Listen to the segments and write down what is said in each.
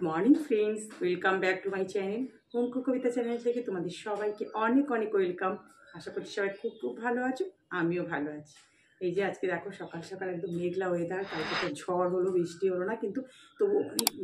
Morning friends, welcome back to my channel home cook Kavita channel থেকে তোমাদের সবাইকে অনেক অনেক ওয়েলকাম। আশা করছি সবাই খুব খুব ভালো আছো, আমিও ভালো আছি। এই যে আজকে দেখো সকাল সকাল একদম মেঘলা ওয়েদার, কালকে তো ঝড় হলো, বৃষ্টি হলো না, কিন্তু তবু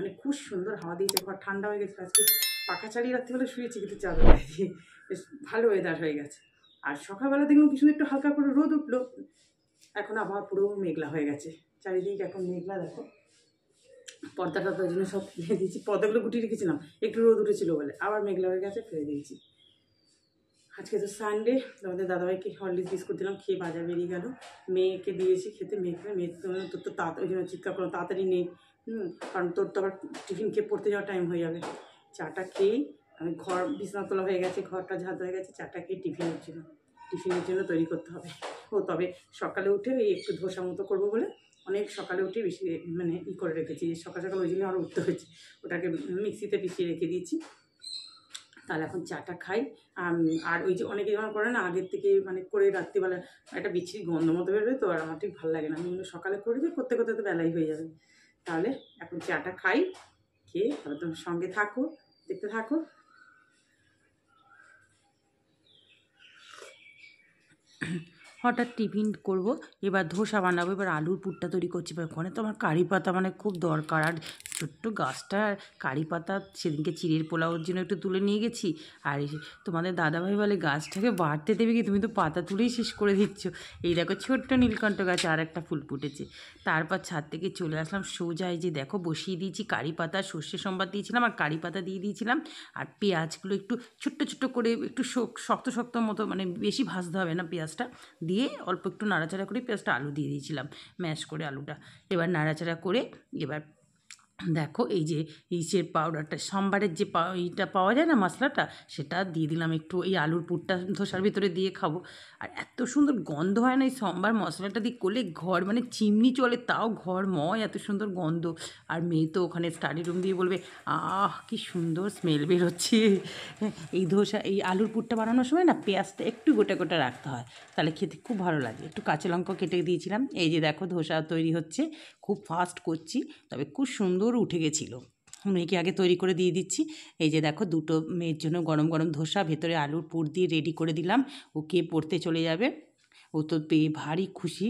অনেক খুব সুন্দর হাওয়া দিয়েছে, ঘর ঠান্ডা হয়ে গেছে। আজকে পাখা চালিয়ে রাখতে হলে শুয়েছি, কিন্তু চাদর গায়ে দিয়ে বেশ ভালো ওয়েদার হয়ে গেছে। আর সকালবেলা দেখলাম কিছু একটু হালকা করে রোদ উঠলো, এখন আবার পুরো মেঘলা হয়ে গেছে চারিদিকে, এখন মেঘলা। দেখো পর্দাটা তো ওই জন্য সব ফেলে দিয়েছি, পর্দাগুলো গুটিয়ে রেখেছিলাম, একটু রোদ উঠেছিল বলে, আবার মেঘলা হয়ে গেছে, ফেলে দিয়েছি। আজকে তো সানডে, আমাদের দাদাভাইকে হরলিক্স বিস্কুট দিলাম, খেয়ে বাজার বেরিয়ে গেল। মেয়েকে দিয়েছি খেতে, মেয়ে তোর তো তাড়াতাড়ি, ওই জন্য চিৎকার করো তাড়াতাড়ি নেই, কারণ তোর তো আবার টিফিন খেয়ে পড়তে যাওয়ার টাইম হয়ে যাবে। চাটা খেয়েই আমি ঘর বিছানা তোলা হয়ে গেছে, ঘরটা ঝাঁট হয়ে গেছে, চাটা খেয়ে টিফিনের জন্য তৈরি করতে হবে। তবে সকালে উঠে এই একটু ধোসা মতো করবো বলে অনেক সকালে উঠে বেশি করে রেখেছি, সকাল সকাল ওই জন্য আরও উঠতে হয়েছে, ওটাকে মিক্সিতে পিষিয়ে রেখে দিয়েছি। তাহলে এখন চাটা খাই। আর ওই যে অনেকে যেমন করে না, আগের থেকে করে রাত্রিবেলা একটা বিচ্ছিরি গন্ধ মতো বেরোবে, তো আর আমার ঠিক ভালো লাগে না। আমি সকালে করে দিই, করতে করতে তো বেলাই হয়ে যাবে। তাহলে এখন চাটা খাই, খেয়ে তাহলে তোমার সঙ্গে থাকো, দেখতে থাকো। হঠাৎ টিফিন করব, এবার ধোসা বানাবো, এবার আলুর পুরটা তৈরি করছি। এবার ওখানে তো আমার কারি পাতা খুব দরকার, আর ছোট্ট গাছটা কারি পাতা সেদিনকে চিড়ের পোলাওর জন্য একটু তুলে নিয়ে গেছি। আর তোমাদের দাদাভাই বলে গাছটাকে বাড়তে দেবে কি, তুমি তো পাতা তুলেই শেষ করে দিচ্ছ। এই দেখো ছোট্ট নীলকণ্ঠ গাছে আর একটা ফুল ফুটেছে। তারপর ছাদ থেকে চলে আসলাম সোজা, এই যে দেখো বসিয়ে দিয়েছি কারি পাতা, সর্ষে সম্বাদ দিয়েছিলাম আর কারি পাতা দিয়ে দিয়েছিলাম। আর পেঁয়াজগুলো একটু ছোট্ট ছোট্ট করে একটু শক্ত শক্ত মতো, বেশি ভাজতে হবে না পেঁয়াজটা, দিয়ে অল্প একটু নাড়াচাড়া করে পেঁয়াজটা আলু দিয়ে দিয়েছিলাম, ম্যাশ করে আলুটা। এবার নাড়াচাড়া করে এবার দেখো এই যে ইসের পাউডারটা, সাম্বারের যে এইটা পাওয়া যায় না মশলাটা, সেটা দিয়ে দিলাম একটু। এই আলুর পুরটা ধোসার ভিতরে দিয়ে খাবো, আর এত সুন্দর গন্ধ হয় না এই সাম্বার মশলাটা দিয়ে করলে, ঘর চিমনি চলে তাও ঘরময় এত সুন্দর গন্ধ। আর মেয়ে তো ওখানে স্টাডি রুম দিয়ে বলবে, আহ কি সুন্দর স্মেল বেরোচ্ছে। এই ধোসা, এই আলুর পুরটা বানানোর সময় না পেঁয়াজটা একটু গোটা গোটা রাখতে হয়, তাহলে খেতে খুব ভালো লাগে। একটু কাঁচা লঙ্কা কেটে দিয়েছিলাম। এই যে দেখো ধোসা তৈরি হচ্ছে, খুব ফাস্ট করছি, তবে খুব সুন্দর উঠে গেছিলো। মেয়েকে আগে তৈরি করে দিয়ে দিচ্ছি। এই যে দেখো দুটো মেয়ের জন্য গরম গরম ধোসা, ভেতরে আলুর পুর দিয়ে রেডি করে দিলাম, ওকে পড়তে চলে যাবে। ও তো পেয়ে ভারী খুশি,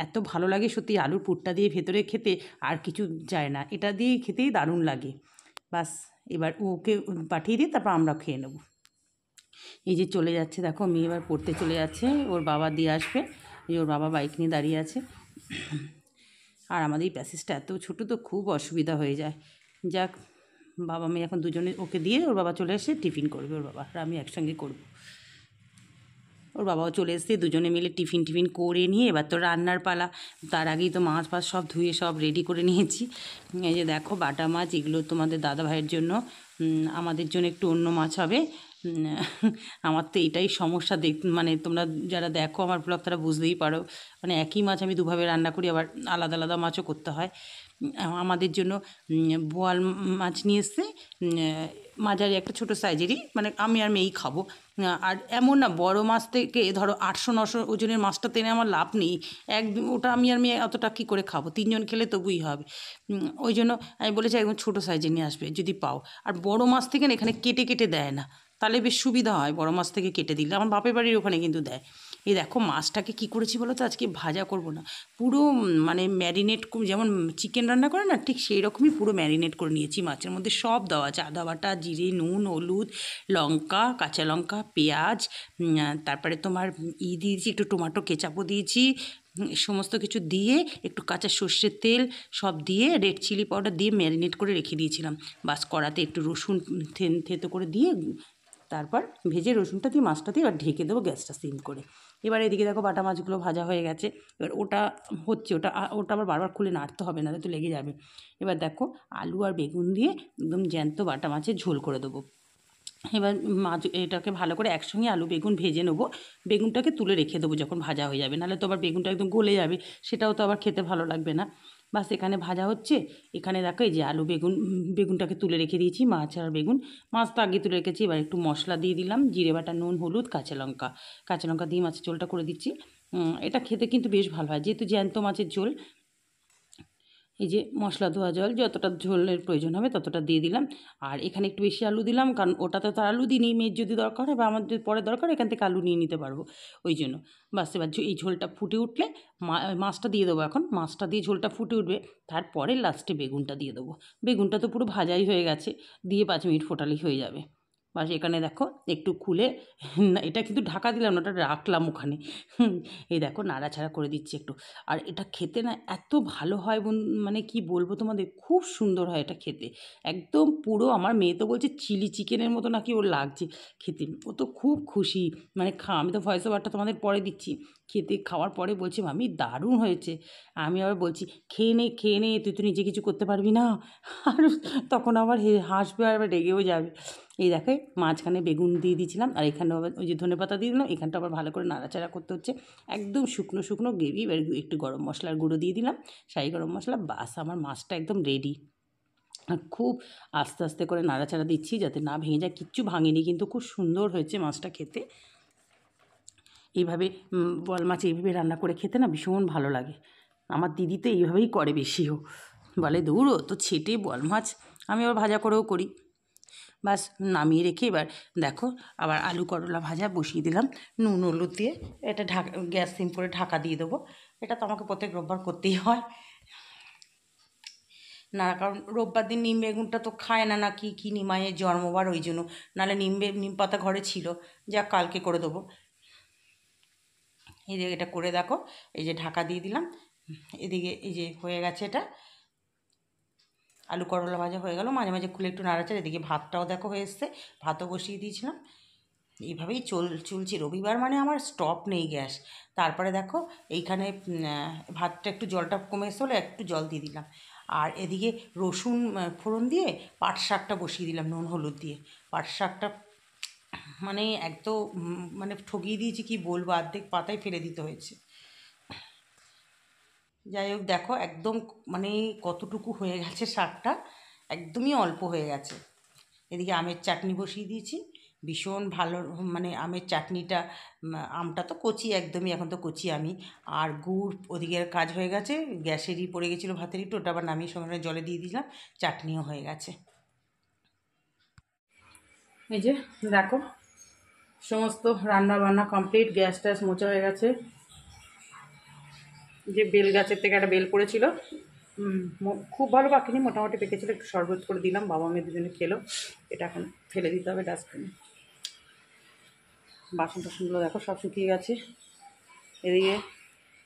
এত ভালো লাগে সত্যি আলুর পুরটা দিয়ে ভেতরে খেতে, আর কিছু যায় না, এটা দিয়েই খেতেই দারুণ লাগে। বাস এবার ওকে পাঠিয়ে দিয়ে তারপর আমরা খেয়ে নেব। এই যে চলে যাচ্ছে, দেখো মেয়ে এবার পড়তে চলে যাচ্ছে, ওর বাবা দিয়ে আসবে। এই ওর বাবা বাইক নিয়ে দাঁড়িয়ে আছে। আর আমাদের এই প্যাসেজটা এত ছোটো, তো খুব অসুবিধা হয়ে যায়। যাক, বাবা মেয়ে এখন দুজনে ওকে দিয়ে ওর বাবা চলে এসে টিফিন করবে, ওর বাবা আর আমি একসঙ্গে করব। ওর বাবাও চলে এসে দুজনে মিলে টিফিন করে নিয়ে এবার তো রান্নার পালা। তার আগেই তো মাছ ফাছ সব ধুয়ে সব রেডি করে নিয়েছি। এই যে দেখো বাটা মাছ, এগুলো তোমাদের দাদা ভাইয়ের জন্য, আমাদের জন্য একটু অন্য মাছ হবে। আমার তো এটাই সমস্যা, তোমরা যারা দেখো আমার ব্লগ তারা বুঝতেই পারো, একই মাছ আমি দুভাবে রান্না করি, আবার আলাদা আলাদা মাছও করতে হয়। আমাদের জন্য বোয়াল মাছ নিয়ে এসছে, মাঝারি একটা ছোটো সাইজেরই, আমি আর মেয়েই খাবো। আর এমন না, বড় মাছ থেকে ধরো 800-900 ওজনের মাছটা টেনে আমার লাভ নেই, ওটা আমি আর মেয়ে অতটা কী করে খাবো, 3 জন খেলে তবুই হবে। ওই জন্য আমি বলেছি একদম ছোটো সাইজে নিয়ে আসবে যদি পাও। আর বড় মাছ থেকে না এখানে কেটে কেটে দেয় না, তাহলে বেশ সুবিধা হয়, বড় মাছ থেকে কেটে দিলে। আমার বাপের বাড়ির ওখানে কিন্তু দেয়। এই দেখো মাছটাকে কী করেছি বলো তো, আজকে ভাজা করব না, পুরো ম্যারিনেট, যেমন চিকেন রান্না করে না ঠিক সেই রকমই পুরো ম্যারিনেট করে নিয়েছি। মাছের মধ্যে সব দেওয়া আছে, আদা বাটা, জিরে, নুন, হলুদ, লঙ্কা, কাঁচা লঙ্কা, পেঁয়াজ, তারপরে তোমার দিয়েছি একটু টমেটো কেচাপও দিয়েছি, সমস্ত কিছু দিয়ে একটু কাঁচা সর্ষের তেল সব দিয়ে রেড চিলি পাউডার দিয়ে ম্যারিনেট করে রেখে দিয়েছিলাম। বাস কড়াতে একটু রসুন থেতো করে দিয়ে, তারপর ভেজে রসুনটা দিয়ে মাছটা দিয়ে এবার ঢেকে দেবো গ্যাসটা সিম করে। এবার এদিকে দেখো বাটা মাছগুলো ভাজা হয়ে গেছে, এবার ওটা হচ্ছে, ওটা আবার বারবার খুলে নাড়তে হবে, না তো লেগে যাবে। এবার দেখো আলু আর বেগুন দিয়ে একদম জ্যান্ত বাটা মাছের ঝোল করে দেবো। এবার মাছ এটাকে ভালো করে একসঙ্গে আলু বেগুন ভেজে নেবো, বেগুনটাকে তুলে রেখে দেবো যখন ভাজা হয়ে যাবে, নাহলে তো আবার বেগুনটা একদম গলে যাবে, সেটাও তো আবার খেতে ভালো লাগবে না। বাস এখানে ভাজা হচ্ছে, এখানে দেখো এই যে আলু বেগুনটাকে তুলে রেখে দিয়েছি, মাছ আর বেগুন, মাছ তো আগে তুলে রেখেছি। এবার একটু মশলা দিয়ে দিলাম, জিরে বাটা, নুন, হলুদ, কাঁচা লঙ্কা দিয়ে মাছের ঝোলটা করে দিচ্ছি। এটা খেতে কিন্তু বেশ ভালো হয়, যেহেতু জ্যান্ত মাছের ঝোল। এই যে মশলা ধোয়া জল, যতটা ঝোলের প্রয়োজন হবে ততটা দিয়ে দিলাম। আর এখানে একটু বেশি আলু দিলাম, কারণ ওটাতে তো আলু দিইনি, মেয়ের যদি দরকার হয় বা আমার যদি পরে দরকার হয় এখান থেকে আলু নিয়ে নিতে পারবো, ওই জন্য। বাস এবার এই ঝোলটা ফুটে উঠলে মাছটা দিয়ে দেবো। এখন মাছটা দিয়ে ঝোলটা ফুটে উঠবে, তারপরে লাস্টে বেগুনটা দিয়ে দেবো। বেগুনটা তো পুরো ভাজাই হয়ে গেছে, দিয়ে 5 মিনিট ফোটালেই হয়ে যাবে। বাস এখানে দেখো একটু খুলে, না এটা কিন্তু ঢাকা দিলাম না, ওটা রাখলাম ওখানে। এই দেখো নাড়াচাড়া করে দিচ্ছি একটু। আর এটা খেতে না এত ভালো হয় মানে কি বলবো তোমাদের, খুব সুন্দর হয় এটা খেতে। একদম পুরো, আমার মেয়ে তো বলছে চিলি চিকেনের মতো নাকি ওর লাগছে খেতে, ও তো খুব খুশি। মানে আমি তো ভয়েস ওভারটা তোমাদের পরে দিচ্ছি। খাওয়ার পরে বলছি মামি দারুণ হয়েছে। আমি আবার বলছি খেয়ে নে খেয়ে নে, তুই তো নিজে কিছু করতে পারবি না। আর তখন আবার হাসবে আর আবার রেগেও যাবে। এই দেখে মাঝখানে বেগুন দিয়ে দিয়েছিলাম, আর এখানে আবার ওই যে ধনেপাতা দিয়ে দিলাম। এখানটা আবার ভালো করে নাড়াচাড়া করতে হচ্ছে। একদম শুকনো শুকনো গ্রেভি। এবার একটু গরম মশলার গুঁড়ো দিয়ে দিলাম, শাহি গরম মশলা। বাস আমার মাছটা একদম রেডি। আর খুব আস্তে আস্তে করে নাড়াচাড়া দিচ্ছি যাতে না ভেঙে যায়, কিচ্ছু ভাঙেনি কিন্তু খুব সুন্দর হয়েছে মাছটা খেতে। এইভাবে বোয়াল মাছ এইভাবে রান্না করে খেতে না ভীষণ ভালো লাগে। আমার দিদি তো এইভাবেই করে বেশিও, বলে দৌড়ো তো ছেটে বোয়াল মাছ। আমি আবার ভাজা করেও করি। বাস নামিয়ে রেখে এবার দেখো আবার আলু করলা ভাজা বসিয়ে দিলাম নুন হলুদ দিয়ে। এটা গ্যাস সিম করে ঢাকা দিয়ে দেবো। এটা তো আমাকে প্রত্যেক রোববার করতেই হয় না, কারণ রোববার দিন নিম বেগুনটা তো খায় না, নাকি কি নিমাইয়ের জন্মবার, ওই জন্য। নাহলে নিম পাতা ঘরে ছিল, যা কালকে করে দেবো। এই যে এটা করে দেখো, এই যে ঢাকা দিয়ে দিলাম। এদিকে এই যে হয়ে গেছে, এটা আলু করলা ভাজা হয়ে গেল। মাঝে মাঝে খুলে একটু নাড়াচাড়া। এদিকে ভাতটাও দেখো হয়ে এসছে, ভাতও বসিয়ে দিয়েছিলাম। এইভাবেই চলছে। রবিবার মানে আমার স্টপ নেই গ্যাস। তারপরে দেখো এইখানে ভাতটা একটু জলটা কমে এসে একটু জল দিয়ে দিলাম। আর এদিকে রসুন ফোড়ন দিয়ে পাট শাকটা বসিয়ে দিলাম নুন হলুদ দিয়ে। পাট শাকটা মানে একদম মানে ঠকিয়ে দিয়েছি, কি বলবো, অর্ধেক পাতায় ফেলে দিতে হয়েছে। যাই হোক দেখো একদম মানে কতটুকু হয়ে গেছে শাকটা, একদমই অল্প হয়ে গেছে। এদিকে আমের চাটনি বসিয়ে দিয়েছি, ভীষণ ভালো মানে আমের চাটনিটা। আমটা তো কচি একদমই, এখন তো কচি আমি। আর গুড় ওদিকের কাজ হয়ে গেছে, গ্যাসেরই পড়ে গেছিলো ভাতের একটু, ওটা আবার নামিয়ে সঙ্গে জলে দিয়ে দিলাম, চাটনিও হয়ে গেছে। এই যে দেখো সমস্ত রান্না বান্না কমপ্লিট, গ্যাস ট্যাস মোচা হয়ে গেছে। যে বেল গাছের থেকে একটা বেল পড়েছিল, খুব ভালো পাকেনি, মোটামুটি পেকেছিল। একটু শরবত করে দিলাম, বাবা মেয়ে দুজনে খেলো। এটা এখন ফেলে দিতে হবে ডাস্টবিনে। বাসন টাসনগুলো দেখো সব শুকিয়ে গেছে। এদিকে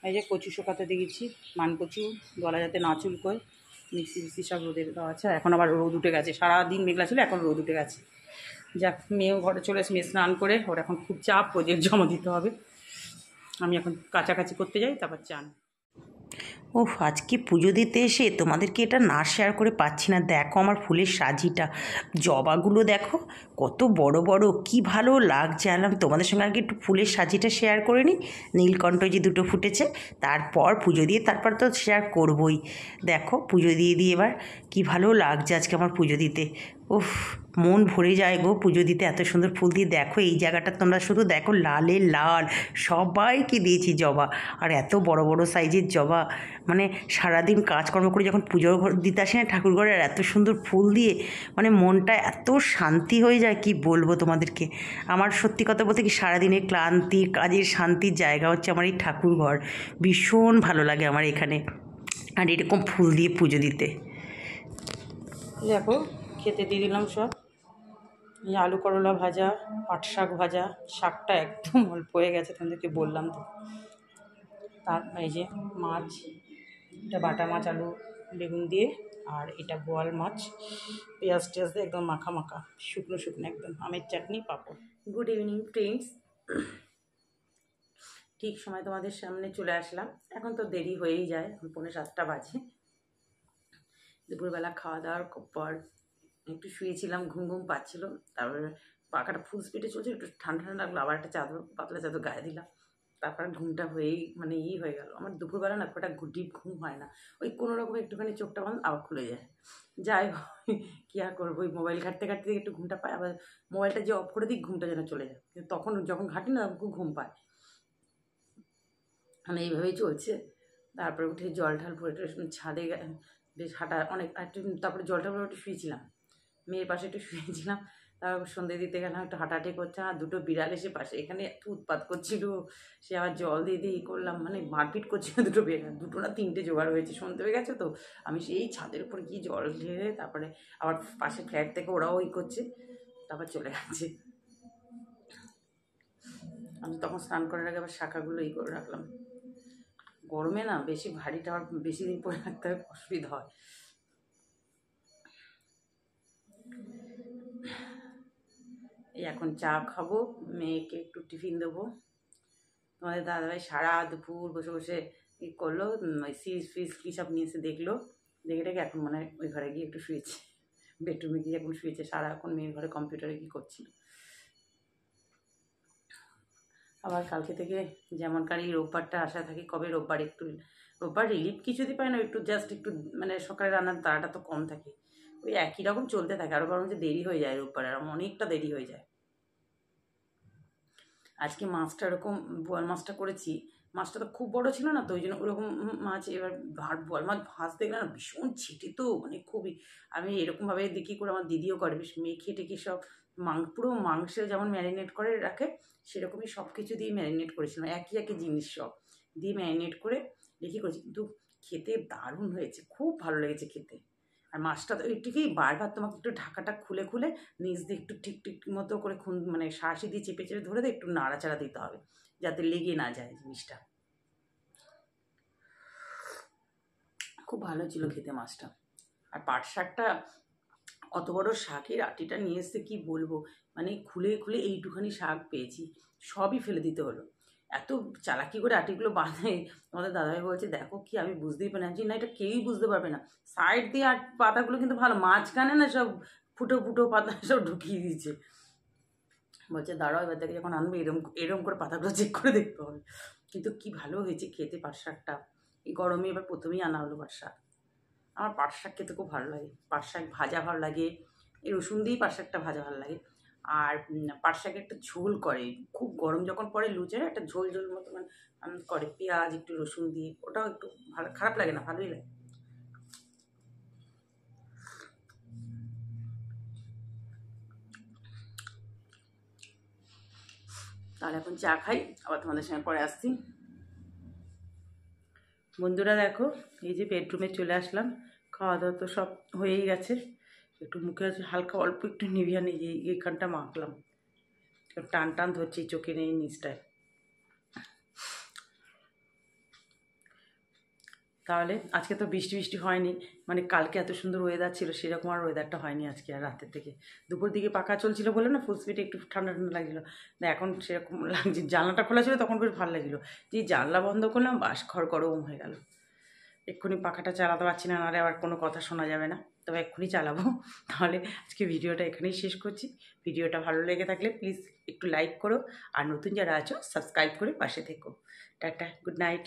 এই যে কচু শুকাতে দিয়েছি, মান কচু, গলা যাতে না চুলকোয়, মিক্সি সব রোদে দেওয়া আছে। এখন আবার রোদ উঠে গেছে, সারাদিন মেঘলা ছিল, এখন রোদ উঠে গেছে। যাক, মেয়েও ঘরে চলে এসে মেয়ে স্নান করে, ওর এখন খুব চাপ, প্রজেক্ট জমা দিতে হবে। আমি এখন কাছাকাছি করতে যাই, তারপর চান। ওফ, আজকে পুজো দিতে এসে তোমাদেরকে এটা না শেয়ার করে পাচ্ছি না। দেখো আমার ফুলের সাজিটা, জবাগুলো দেখো কত বড় বড়, কি ভালো লাগছে। আলাম তোমাদের সঙ্গে আগে একটু ফুলের সাজিটা শেয়ার করে নিই। নীলকণ্ঠ যে দুটো ফুটেছে, তারপর পুজো দিয়ে তারপর তো শেয়ার করবই। দেখো পুজো দিয়ে এবার কি ভালো লাগছে আজকে আমার পুজো দিতে। উফ, মন ভরে যায় গো পুজো দিতে, এত সুন্দর ফুল দিয়ে। দেখো এই জায়গাটা তোমরা শুধু দেখো, লালে লাল, সবাইকে দিয়েছি জবা। আর এত বড় বড় সাইজের জবা, মানে সারাদিন কাজকর্ম করে যখন পুজোর ঘর দিতে আসি না ঠাকুর ঘরে, আর এত সুন্দর ফুল দিয়ে মানে মনটা এত শান্তি হয়ে যায়, কি বলবো তোমাদেরকে। আমার সত্যি কথা বলতে কি, সারাদিনের ক্লান্তি, কাজের শান্তির জায়গা হচ্ছে আমার এই ঠাকুর ঘর। ভীষণ ভালো লাগে আমার এখানে আর এরকম ফুল দিয়ে পুজো দিতে। দেখো খেতে দিয়ে দিলাম সব। এই আলু করলা ভাজা, পাট শাক ভাজা, শাকটা একদম অল্প হয়ে গেছে, তোমাদেরকে বললাম তো। তার এই যে মাছ, এটা বাটা মাছ আলু বেগুন দিয়ে, আর এটা বোয়াল মাছ পেঁয়াজ টেয়াজ দিয়ে একদম মাখা মাখা, শুকনো শুকনো একদম, আমের চাটনি, পাঁপড়। গুড ইভিনিং ফ্রেন্ডস, ঠিক সময় তোমাদের সামনে চলে আসলাম। এখন তো দেরি হয়েই যায়, এখন 6:45 বাজে। দুপুরবেলা খাওয়া দাওয়ার পর একটু শুয়েছিলাম, ঘুম ঘুম পাচ্ছিল। তারপরে পাখাটা ফুল স্পিডে চলছে, একটু ঠান্ডা ঠান্ডা লাগলো, আবার একটা চাদর, পাতলা চাদর গায়ে দিলাম। তারপর ঘুমটা হয়েই মানে হয়ে গেল। আমার দুপুরবেলা না একটা ডিপ ঘুম হয় না, ওই কোনো রকম একটুখানি চোখটা বন্ধ আবার খুলে যায়। যাই কী আর করবো, ওই মোবাইল ঘাঁটতে ঘাঁটতে একটু ঘুমটা পায়, আবার মোবাইলটা যে অফ করে দিই ঘুমটা যেন চলে যায়। কিন্তু তখন যখন ঘাঁটি না খুব ঘুম পায়, মানে এইভাবেই চলছে। তারপরে উঠে জল ঢাল ভরে ছাদে বেশ হাঁটা অনেক একটু, তারপরে জলটা একটু শুয়েছিলাম, মেয়ের পাশে একটু শুয়েছিলাম। তারপর সন্ধ্যে দিতে গেলাম, একটু হাঁটাহাঁটি করছে, আর দুটো বিড়াল এসে পাশে এখানে এত উৎপাত করছিল, সে আবার জল দিয়ে দিয়ে করলাম, মানে মারপিট করছিল দুটো বিড়াল, দুটো না তিনটে জোগাড় হয়েছে, শুনতে হয়ে গেছে তো। আমি সেই ছাদের উপর গিয়ে জল ঢেলে তারপরে আবার পাশে ফ্ল্যাট থেকে ওরাও করছে, তারপর চলে গেছে। আমি তখন স্নান করার আগে আবার শাখাগুলো করে রাখলাম। গরমে না বেশি ভারীটা আবার বেশি দিন পরে রাখতে অসুবিধা হয়। এই এখন চা খাবো, মেয়েকে একটু টিফিন দেবো। তোমাদের দাদাভাই সারা দুপুর বসে বসে কী করলো, ওই সিরিজ ফিরিজ কী সব নিয়ে এসে দেখলো, দেখে রেখে এখন মানে ওই ঘরে গিয়ে একটু শুয়েছে, বেডরুমে গিয়ে এখন শুয়েছে। সারা এখন মেয়ের ঘরে কম্পিউটারে কী করছিল। আবার কালকে থেকে যেমন কারি রোববারটা আশা থাকি, কবে রোববার একটু, রোববার রিলিফ কিছুতেই পায় না, একটু জাস্ট একটু মানে সকালে রান্নার তাড়াটা তো কম থাকে, ওই একই রকম চলতে থাকে। আরও বরং যে দেরি হয়ে যায় রোববার, আর অনেকটা দেরি হয়ে যায়। আজকে মাছটা এরকম বোয়াল মাছটা করেছি, মাছটা তো খুব বড় ছিল না, তো ওই জন্য ওরকম মাছ এবার বোয়াল মাছ ভাজতে গেলে না ভীষণ ছিটে, তো মানে খুবই, আমি এরকমভাবে দেখি করে আমার দিদিও করে, বেশ মেখে টেখে সব পুরো মাংসে যেমন ম্যারিনেট করে রাখে সেরকমই সব কিছু দিয়ে ম্যারিনেট করেছিলাম, একই একই জিনিস সব দিয়ে ম্যারিনেট করে রেখে করেছি, কিন্তু খেতে দারুণ হয়েছে, খুব ভালো লেগেছে খেতে। আর মাছটা তো একটুকেই বারবার তোমাকে একটু ঢাকাটা খুলে খুলে নিচ দিয়ে একটু ঠিক ঠিক মতো করে মানে শাঁসি দিয়ে চেপে চেপে ধরে দিয়ে একটু নাড়াচাড়া দিতে হবে, যাতে লেগে না যায় জিনিসটা। খুব ভালো ছিল খেতে মাছটা। আর পাট শাকটা, অত বড় শাকের আটিটা নিয়ে এসে কী বলবো, মানে খুলে খুলে এইটুখানি শাক পেয়েছি, সবই ফেলে দিতে হলো। এত চালাকি করে আটিগুলো বাঁধে, আমাদের দাদাভাই বলছে দেখো কি, আমি বুঝতেই পারি না, যে না এটা কেউই বুঝতে পারবে না, সাইড দিয়ে আর পাতাগুলো কিন্তু ভালো, মাঝখানে না সব ফুটো ফুটো পাতা সব ঢুকিয়ে দিয়েছে। বলছে দাঁড়াও, এবার থেকে যখন আনবে এরম এরম করে পাতাগুলো চেক করে দেখতে হবে। কিন্তু কি ভালো হয়েছে খেতে পাট শাকটা, এই গরমে এবার প্রথমেই আনা হলো পাট শাক। আমার পাট শাক খেতে খুব ভালো লাগে, পাট শাক ভাজা ভালো লাগে, এই রসুন দিয়েই পাট শাকটা ভাজা ভালো লাগে। আর পাট শাকের একটা ঝোল করে, খুব গরম যখন পড়ে লুচে একটা ঝোল ঝোল মতো মানে করে, পেঁয়াজ একটু রসুন দিয়ে, ওটাও একটু ভালো, খারাপ লাগে না, ভালোই লাগে। তাহলে এখন চা খাই, আবার তোমাদের সঙ্গে পরে আসছি। বন্ধুরা দেখো, এই যে বেডরুমে চলে আসলাম, খাওয়া দাওয়া তো সব হয়েই গেছে, একটু মুখে আছে হালকা অল্প একটু নিভিয়া নিয়ে এইখানটা মাখলাম, টান টান ধরছে চোখে নেই নিচটায়। তাহলে আজকে তো বৃষ্টি বৃষ্টি হয়নি, মানে কালকে এত সুন্দর ওয়েদার ছিল সেরকম আর ওয়েদারটা হয়নি আজকে, আর রাতের থেকে দুপুর দিকে পাখা চলছিল বলে না ফুল স্পিডে একটু ঠান্ডা ঠান্ডা লাগছিলো, এখন সেরকম লাগছে। জানলাটা খোলা ছিল তখন বেশ ভালো লাগছিলো, যে জানলা বন্ধ করলাম বাস ঘর গরম হয়ে গেল। এক্ষুনি পাখাটা চালাতে পারছি না, নাহলে আবার কোনো কথা শোনা যাবে না, তবে এক্ষুনি চালাবো। তাহলে আজকে ভিডিওটা এখানেই শেষ করছি। ভিডিওটা ভালো লেগে থাকলে প্লিজ একটু লাইক করো, আর নতুন যারা আছো সাবস্ক্রাইব করে পাশে থেকো। Tata, good night.